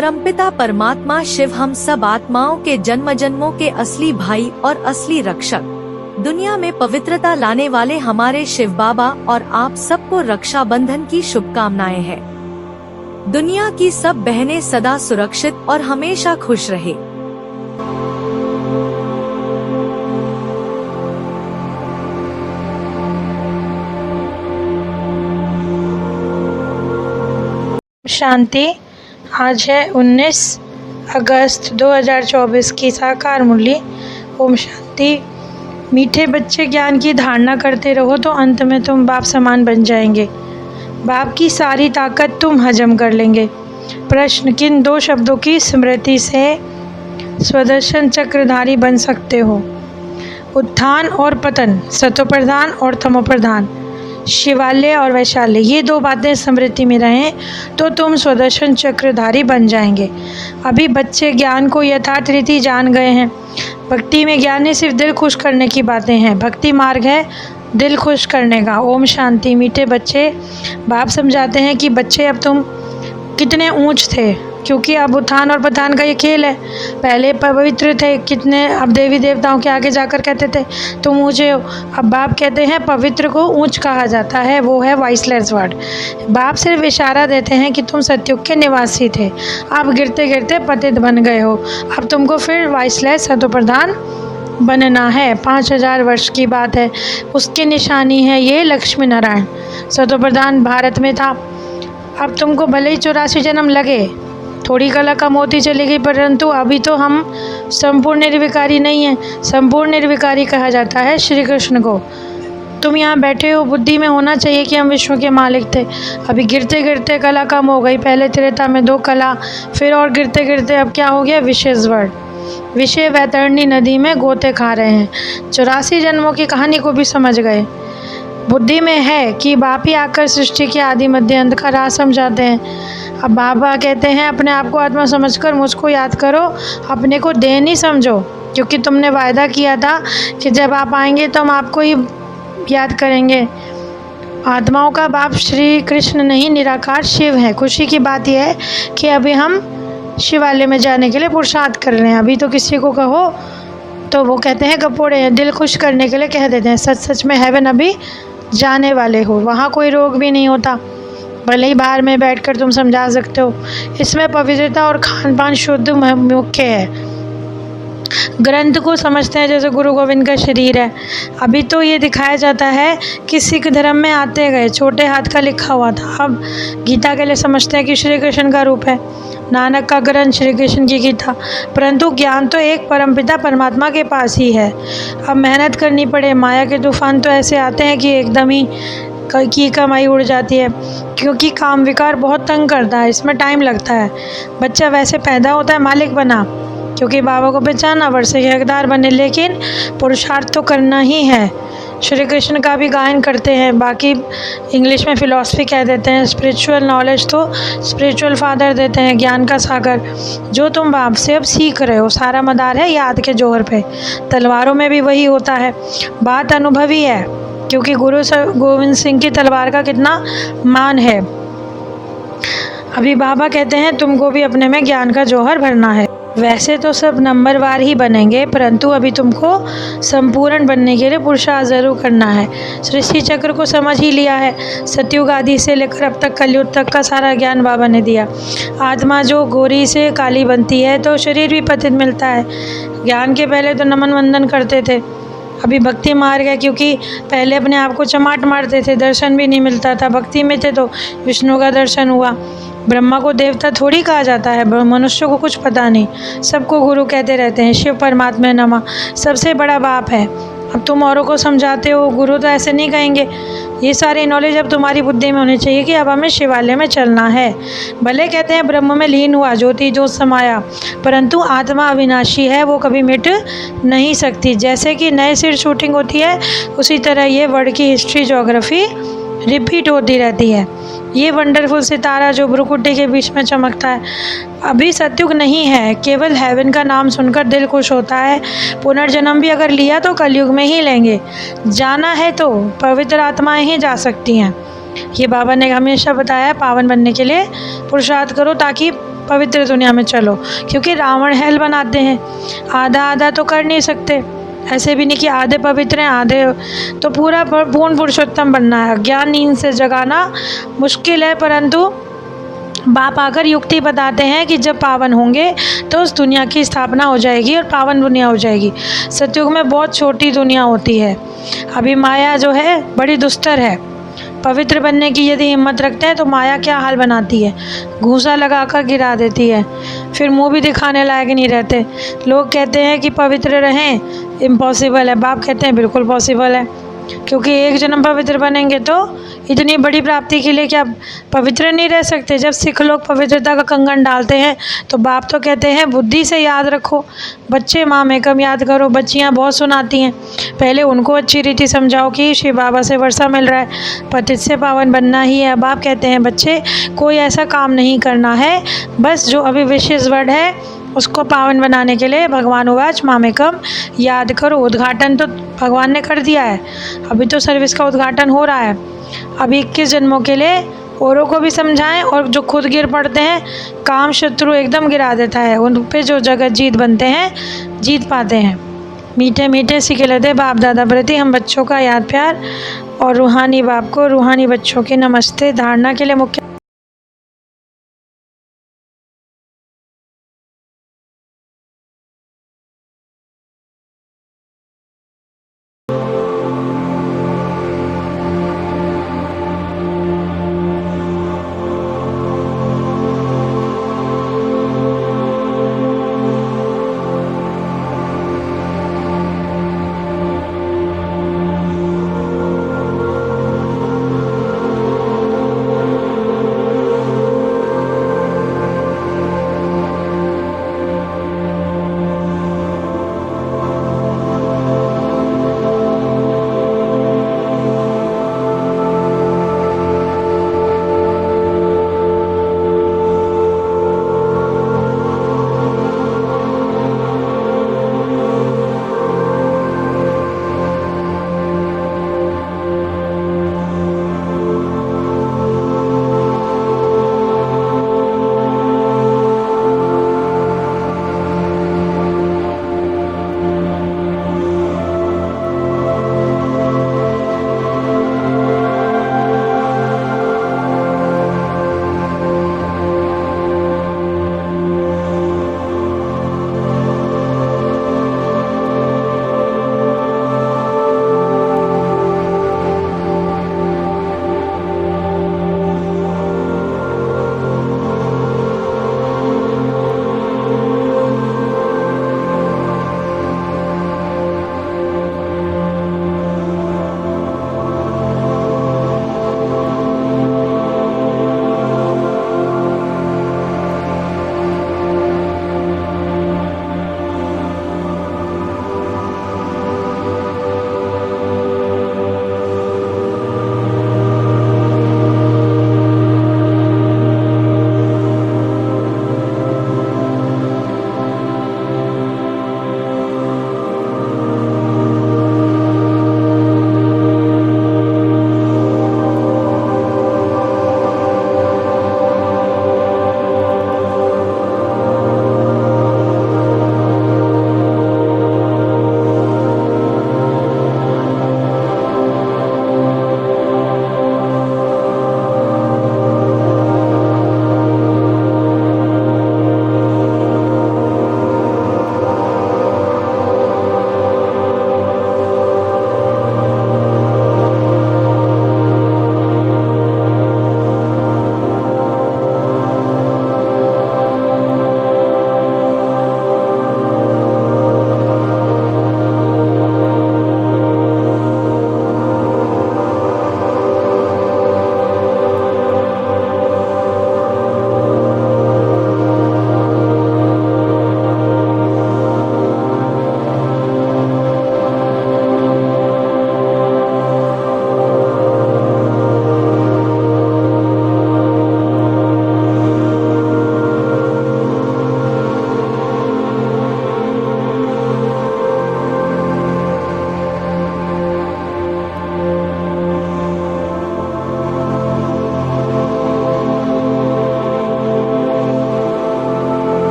परमपिता परमात्मा शिव हम सब आत्माओं के जन्म जन्मों के असली भाई और असली रक्षक, दुनिया में पवित्रता लाने वाले हमारे शिव बाबा और आप सबको रक्षाबंधन की शुभकामनाएं हैं। दुनिया की सब बहनें सदा सुरक्षित और हमेशा खुश रहे। शांति। आज है 19 अगस्त 2024 की साकार मुरली। ओम शांति। मीठे बच्चे ज्ञान की धारणा करते रहो तो अंत में तुम बाप समान बन जाएंगे। बाप की सारी ताकत तुम हजम कर लेंगे। प्रश्न: किन दो शब्दों की स्मृति से स्वदर्शन चक्रधारी बन सकते हो? उत्थान और पतन, सतोप्रधान और तमोप्रधान, शिवालय और वैशाल्य, ये दो बातें स्मृति में रहें तो तुम स्वदर्शन चक्रधारी बन जाएंगे। अभी बच्चे ज्ञान को यथार्थ रीति जान गए हैं। भक्ति में ज्ञान ने सिर्फ दिल खुश करने की बातें हैं। भक्ति मार्ग है दिल खुश करने का। ओम शांति। मीठे बच्चे, बाप समझाते हैं कि बच्चे अब तुम कितने ऊंच थे, क्योंकि अब उत्थान और पतन का ये खेल है। पहले पवित्र थे कितने, अब देवी देवताओं के आगे जाकर कहते थे तुम ऊंचे हो। अब बाप कहते हैं पवित्र को ऊंच कहा जाता है, वो है वॉइसलेस वर्ड। बाप सिर्फ इशारा देते हैं कि तुम सतयुग के निवासी थे, अब गिरते गिरते पतित बन गए हो, अब तुमको फिर वॉइसलेस सतोप्रधान बनना है। 5000 वर्ष की बात है, उसकी निशानी है ये लक्ष्मी नारायण। सतोप्रधान भारत में था। अब तुमको भले ही 84 जन्म लगे, थोड़ी कला कम होती चली गई, परंतु अभी तो हम संपूर्ण निर्विकारी नहीं हैं। संपूर्ण निर्विकारी कहा जाता है श्री कृष्ण को। तुम यहाँ बैठे हो, बुद्धि में होना चाहिए कि हम विश्व के मालिक थे। अभी गिरते गिरते कला कम हो गई। पहले त्रेता में 2 कला, फिर और गिरते गिरते अब क्या हो गया? विशेष वर्ड। विषय वैतरणी नदी में गोते खा रहे हैं। 84 जन्मों की कहानी को भी समझ गए। बुद्धि में है कि बाप ही आकर सृष्टि के आदि मध्य अंत का राज समझाते हैं। अब बाबा कहते हैं अपने आप को आत्मा समझकर मुझको याद करो, अपने को देह नहीं समझो, क्योंकि तुमने वायदा किया था कि जब आप आएंगे तो हम आपको ही याद करेंगे। आत्माओं का बाप श्री कृष्ण नहीं, निराकार शिव है। खुशी की बात यह है कि अभी हम शिवालय में जाने के लिए पुरुषार्थ कर रहे हैं। अभी तो किसी को कहो तो वो कहते हैं कपोड़े हैं, दिल खुश करने के लिए कह देते हैं। सच सच में हेवन अभी जाने वाले हो, वहाँ कोई रोग भी नहीं होता, भले ही बाहर में बैठकर तुम समझा सकते हो। इसमें पवित्रता और खान पान शुद्ध मुख्य है। ग्रंथ को समझते हैं जैसे गुरु गोविंद का शरीर है। अभी तो ये दिखाया जाता है कि सिख धर्म में आते गए छोटे हाथ का लिखा हुआ था, अब गीता के लिए समझते हैं कि श्री कृष्ण का रूप है। नानक का ग्रंथ श्री कृष्ण की गीता, परंतु ज्ञान तो एक परमपिता परमात्मा के पास ही है। अब मेहनत करनी पड़े। माया के तूफान तो ऐसे आते हैं कि एकदम ही की कमाई उड़ जाती है, क्योंकि काम विकार बहुत तंग करता है, इसमें टाइम लगता है। बच्चा वैसे पैदा होता है मालिक बना, क्योंकि बाबा को पहचाना, वर्षे के हकदार बने, लेकिन पुरुषार्थ तो करना ही है। श्री कृष्ण का भी गायन करते हैं, बाकी इंग्लिश में फिलॉसफी कह देते हैं। स्पिरिचुअल नॉलेज तो स्पिरिचुअल फादर देते हैं, ज्ञान का सागर। जो तुम बाप से अब सीख रहे हो, सारा मदार है याद के जोहर पे। तलवारों में भी वही होता है। बात अनुभवी है, क्योंकि गुरु गोविंद सिंह की तलवार का कितना मान है। अभी बाबा कहते हैं तुमको भी अपने में ज्ञान का जौहर भरना है। वैसे तो सब नंबरवार ही बनेंगे, परंतु अभी तुमको संपूर्ण बनने के लिए पुरुषार्थ जरूर करना है। सृष्टि चक्र को समझ ही लिया है। सतयुग आदि से लेकर अब तक कलयुग तक का सारा ज्ञान बाबा ने दिया। आत्मा जो गोरी से काली बनती है तो शरीर भी पतित मिलता है। ज्ञान के पहले तो नमन वंदन करते थे, अभी भक्ति मार्ग है, क्योंकि पहले अपने आप को चमाट मारते थे, दर्शन भी नहीं मिलता था। भक्ति में थे तो विष्णु का दर्शन हुआ। ब्रह्मा को देवता थोड़ी कहा जाता है, मनुष्य को कुछ पता नहीं, सबको गुरु कहते रहते हैं। शिव परमात्मा नमः सबसे बड़ा बाप है। अब तुम औरों को समझाते हो, गुरु तो ऐसे नहीं कहेंगे। ये सारी नॉलेज अब तुम्हारी बुद्धि में होनी चाहिए कि अब हमें शिवालय में चलना है। भले कहते हैं ब्रह्म में लीन हुआ, ज्योति ज्योत समाया, परंतु आत्मा अविनाशी है, वो कभी मिट नहीं सकती। जैसे कि नए सिर शूटिंग होती है, उसी तरह ये वर्ल्ड की हिस्ट्री ज्योग्राफी रिपीट होती रहती है। ये वंडरफुल सितारा जो भ्रुकुटी के बीच में चमकता है, अभी सतयुग नहीं है। केवल हेवन का नाम सुनकर दिल खुश होता है। पुनर्जन्म भी अगर लिया तो कलयुग में ही लेंगे। जाना है तो पवित्र आत्माएं ही जा सकती हैं। ये बाबा ने हमेशा बताया, पावन बनने के लिए पुरुषार्थ करो ताकि पवित्र दुनिया में चलो, क्योंकि रावण हेल बनाते हैं। आधा आधा तो कर नहीं सकते, ऐसे भी नहीं कि आधे पवित्र हैं आधे, तो पूरा पूर्ण पुरुषोत्तम बनना है। ज्ञान नींद से जगाना मुश्किल है, परंतु बाप आकर युक्ति बताते हैं कि जब पावन होंगे तो उस दुनिया की स्थापना हो जाएगी और पावन दुनिया हो जाएगी। सतयुग में बहुत छोटी दुनिया होती है। अभी माया जो है बड़ी दुस्तर है। पवित्र बनने की यदि हिम्मत रखते हैं तो माया क्या हाल बनाती है, घूसा लगाकर गिरा देती है, फिर मुंह भी दिखाने लायक नहीं रहते। लोग कहते हैं कि पवित्र रहें, इम्पॉसिबल है। बाप कहते हैं बिल्कुल पॉसिबल है, क्योंकि एक जन्म पवित्र बनेंगे तो इतनी बड़ी प्राप्ति के लिए क्या पवित्र नहीं रह सकते। जब सिख लोग पवित्रता का कंगन डालते हैं तो बाप तो कहते हैं बुद्धि से याद रखो। बच्चे माँ में कम याद करो, बच्चियाँ बहुत सुनाती हैं, पहले उनको अच्छी रीति समझाओ कि शिव बाबा से वर्षा मिल रहा है, पतित से पावन बनना ही है। बाप कहते हैं बच्चे कोई ऐसा काम नहीं करना है, बस जो अभी विशेष वर्ड है उसको पावन बनाने के लिए भगवान उवाच मामेकम याद करो। उद्घाटन तो भगवान ने कर दिया है, अभी तो सर्विस का उद्घाटन हो रहा है। अभी 21 जन्मों के लिए औरों को भी समझाएं, और जो खुद गिर पड़ते हैं काम शत्रु एकदम गिरा देता है, उन पे जो जगत जीत बनते हैं जीत पाते हैं। मीठे मीठे सीखे लेते बाप दादा प्रति हम बच्चों का याद प्यार, और रूहानी बाप को रूहानी बच्चों के नमस्ते। धारणा के लिए मुख्य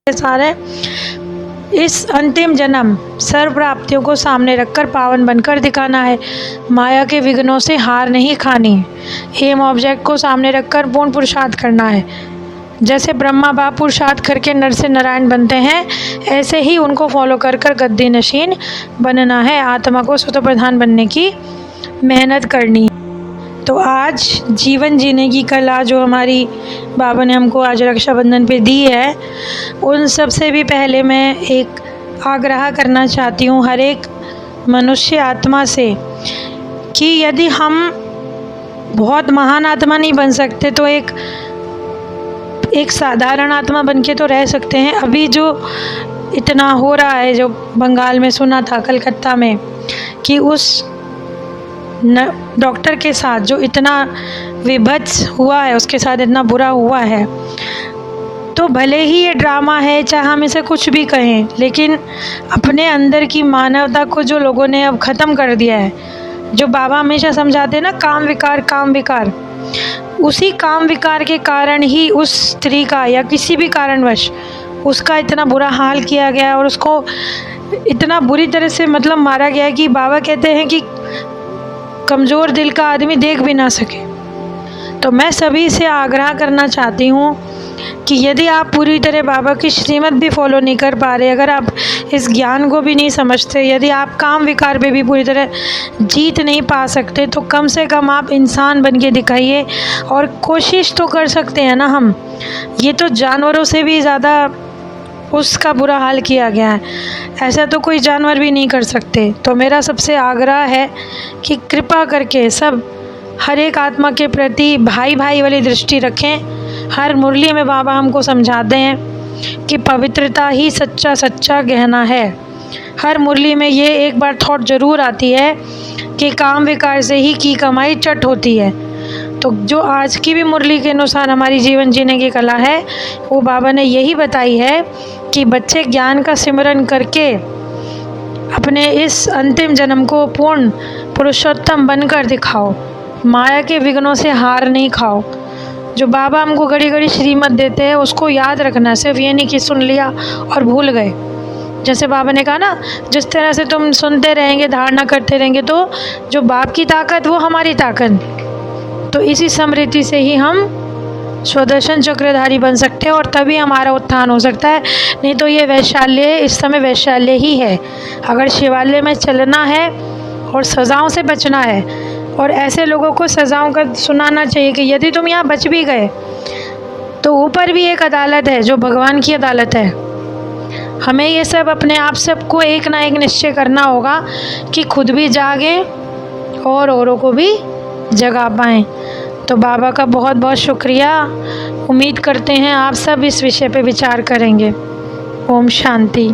सारे इस अंतिम जन्म सर्व प्राप्तियों को सामने रखकर पावन बनकर दिखाना है। माया के विघ्नों से हार नहीं खानी है। एम ऑब्जेक्ट को सामने रखकर पूर्ण पुरुषार्थ करना है। जैसे ब्रह्मा बाप पुरुषार्थ करके नर से नारायण बनते हैं, ऐसे ही उनको फॉलो कर कर गद्दी नशीन बनना है। आत्मा को स्वतः प्रधान बनने की मेहनत करनी है। तो आज जीवन जीने की कला जो हमारी बाबा ने हमको आज रक्षाबंधन पे दी है, उन सब से भी पहले मैं एक आग्रह करना चाहती हूँ हर एक मनुष्य आत्मा से कि यदि हम बहुत महान आत्मा नहीं बन सकते तो एक साधारण आत्मा बन के तो रह सकते हैं। अभी जो इतना हो रहा है, जो बंगाल में सुना था कलकत्ता में, कि उस डॉक्टर के साथ जो इतना विभत्स हुआ है, उसके साथ इतना बुरा हुआ है, तो भले ही ये ड्रामा है, चाहे हम इसे कुछ भी कहें, लेकिन अपने अंदर की मानवता को जो लोगों ने अब ख़त्म कर दिया है, जो बाबा हमेशा समझाते हैं ना, काम विकार, उसी काम विकार के कारण ही उस स्त्री का या किसी भी कारणवश उसका इतना बुरा हाल किया गया और उसको इतना बुरी तरह से मतलब मारा गया कि बाबा कहते हैं कि कमज़ोर दिल का आदमी देख भी ना सके। तो मैं सभी से आग्रह करना चाहती हूँ कि यदि आप पूरी तरह बाबा की श्रीमत भी फॉलो नहीं कर पा रहे, अगर आप इस ज्ञान को भी नहीं समझते, यदि आप काम विकार पे भी पूरी तरह जीत नहीं पा सकते, तो कम से कम आप इंसान बन के दिखाइए। और कोशिश तो कर सकते हैं ना हम, ये तो जानवरों से भी ज़्यादा उसका बुरा हाल किया गया है, ऐसा तो कोई जानवर भी नहीं कर सकते। तो मेरा सबसे आग्रह है कि कृपा करके सब हर एक आत्मा के प्रति भाई भाई वाली दृष्टि रखें। हर मुरली में बाबा हमको समझाते हैं कि पवित्रता ही सच्चा गहना है। हर मुरली में ये एक बार थॉट ज़रूर आती है कि काम विकार से ही की कमाई चट होती है। तो जो आज की भी मुरली के अनुसार हमारी जीवन जीने की कला है, वो बाबा ने यही बताई है कि बच्चे ज्ञान का सिमरन करके अपने इस अंतिम जन्म को पूर्ण पुरुषोत्तम बनकर दिखाओ। माया के विघ्नों से हार नहीं खाओ। जो बाबा हमको घड़ी घड़ी श्रीमत देते हैं उसको याद रखना, सिर्फ ये नहीं कि सुन लिया और भूल गए। जैसे बाबा ने कहा ना, जिस तरह से तुम सुनते रहेंगे, धारणा करते रहेंगे, तो जो बाप की ताकत वो हमारी ताकत। तो इसी समृद्धि से ही हम स्वदर्शन चक्रधारी बन सकते हैं और तभी हमारा उत्थान हो सकता है। नहीं तो ये वैशाल्य इस समय वैशाल्य ही है। अगर शिवालय में चलना है और सज़ाओं से बचना है, और ऐसे लोगों को सज़ाओं का सुनाना चाहिए कि यदि तुम यहाँ बच भी गए तो ऊपर भी एक अदालत है जो भगवान की अदालत है। हमें ये सब अपने आप सबको एक ना एक निश्चय करना होगा कि खुद भी जागे और औरों को भी जगा पाएँ। तो बाबा का बहुत बहुत शुक्रिया। उम्मीद करते हैं आप सब इस विषय पे विचार करेंगे। ओम शांति।